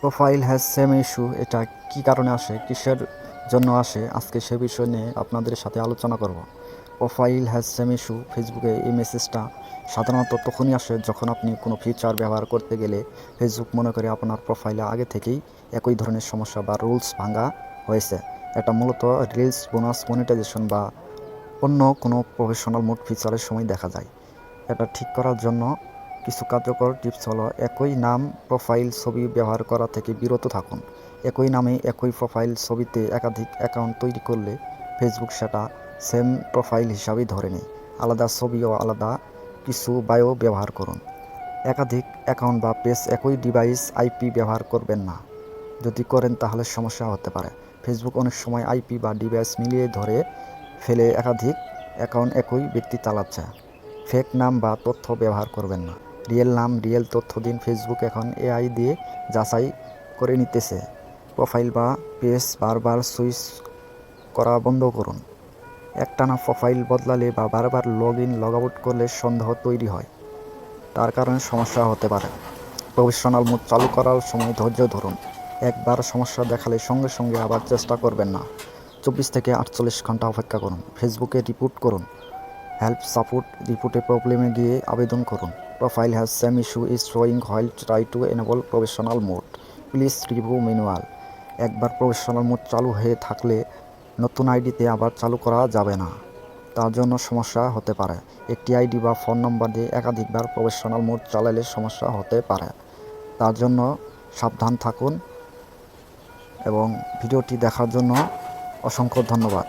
Profile has same issue, এটা কি কারণে আসে, কিসের জন্য আসে, আজকে সে বিষয় নিয়ে আপনাদের সাথে আলোচনা করব। প্রোফাইল হ্যাজ সেম ইস্যু, ফেসবুকে এই মেসেজটা সাধারণত তখনই আসে যখন আপনি কোনো ফিচার ব্যবহার করতে গেলে ফেসবুক মনে করে আপনার প্রোফাইলে আগে থেকেই একই ধরনের সমস্যা বা রুলস ভাঙা হয়েছে। এটা মূলত রিলস, বোনাস, মনিটাইজেশন বা অন্য কোনো প্রফেশনাল মোড ফিচারের সময় দেখা যায়। এটা ঠিক করার জন্য কিছু কার্যকর টিপস হলো: একই নাম প্রোফাইল ছবি ব্যবহার করা থেকে বিরত থাকুন। একই নামে একই প্রোফাইল ছবিতে একাধিক অ্যাকাউন্ট তৈরি করলে ফেসবুক সেটা সেম প্রোফাইল হিসাবেই ধরে নেয়। আলাদা ছবি ও আলাদা কিছু বায়ো ব্যবহার করুন। একাধিক অ্যাকাউন্ট বা পেজ, একই ডিভাইস আইপি ব্যবহার করবেন না। যদি করেন তাহলে সমস্যা হতে পারে। ফেসবুক অনেক সময় আইপি বা ডিভাইস মিলিয়ে ধরে ফেলে একাধিক অ্যাকাউন্ট একই ব্যক্তি চালাচ্ছে। ফেক নাম বা তথ্য ব্যবহার করবেন না। রিয়েল নাম, রিয়েল তথ্য দিন। ফেসবুক এখন এআই দিয়ে যাচাই করে নিতেছে। প্রোফাইল বা পেজ বারবার সুইচ করা বন্ধ করুন। একটানা প্রোফাইল বদলালে বা বারবার লগ ইন লগ আউট করলে সন্দেহ তৈরি হয়, তার কারণে সমস্যা হতে পারে। প্রফেশনাল মোড চালু করার সময় ধৈর্য ধরুন। একবার সমস্যা দেখালে সঙ্গে সঙ্গে আবার চেষ্টা করবেন না। 24 থেকে 48 ঘন্টা অপেক্ষা করুন। ফেসবুকে রিপোর্ট করুন। হেল্প সাপোর্ট রিপোর্টে প্রবলেমে গিয়ে আবেদন করুন। Profile has same issue is showing while try to enable professional mode, please review manual. একবার প্রফেশনাল মোড চালু হয়ে থাকলে নতুন আইডিতে আবার চালু করা যাবে না। তার জন্য সমস্যা হতে পারে। একটি আইডি বা ফোন নম্বর দিয়ে একাধিকবার প্রফেশনাল মোড চালালে সমস্যা হতে পারে। তার জন্য সাবধান থাকুন এবং ভিডিওটি দেখার জন্য অসংখ্য ধন্যবাদ।